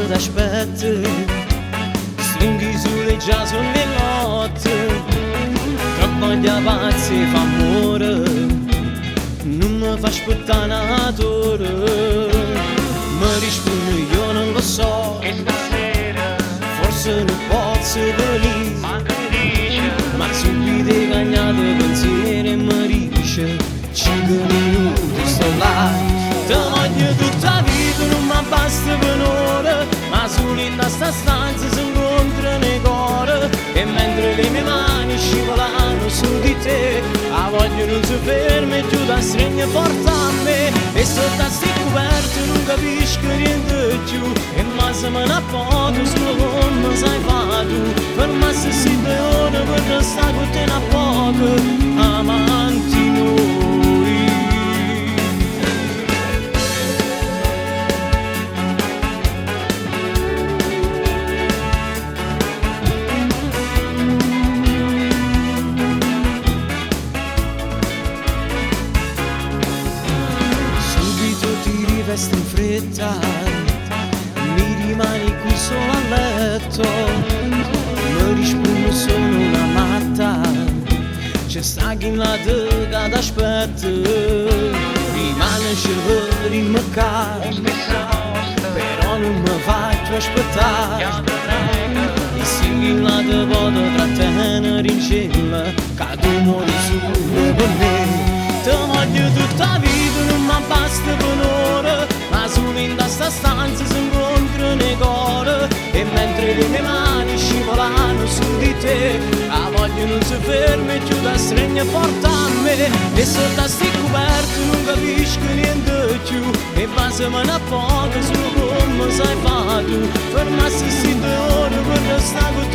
t'aspetta, stringhi sulle già sulle notte, che voglia pazzi fa amore, non mi fa aspettare natura, mi rispondo io non lo so, E stasera forse non posso venire, manca dice ma subito hai cagnato pensiero e mi dice 5 minuti sto là, te voglio tutta la vita, non mi basta per un'ora, ma solo in sta stanza si incontrano i cuori, e mentre le mie mani scivolano su di te, la voglia non si ferma e tu la stringi forte a me, e sotto a sti coperti non capisco niente più, e ma se me ne poco solo come sai fa tu, per me se si 2 ore per restare con te a poco, amanti noi. Vesti in fretta, mi rimani qui solo a letto, mi rispondo sono una matta, c'è sta chi la tega d'aspetto, rimane il cervello in mercato, però non mi faccio aspettare, e sì la te posso trattenere in cielo, che tu muori solo per me, te voglio tutta la vita, non mi basta per un'ora, ma solo in questa stanza si incontrano i cuori, e mentre le mie mani scivolano su di te, la voglia non si ferma e più la stringe forte a me, e sotto a sti coperti non capisco niente più, e passami a poco solo come sai fa tu, fermassi sti 2 ore per restare con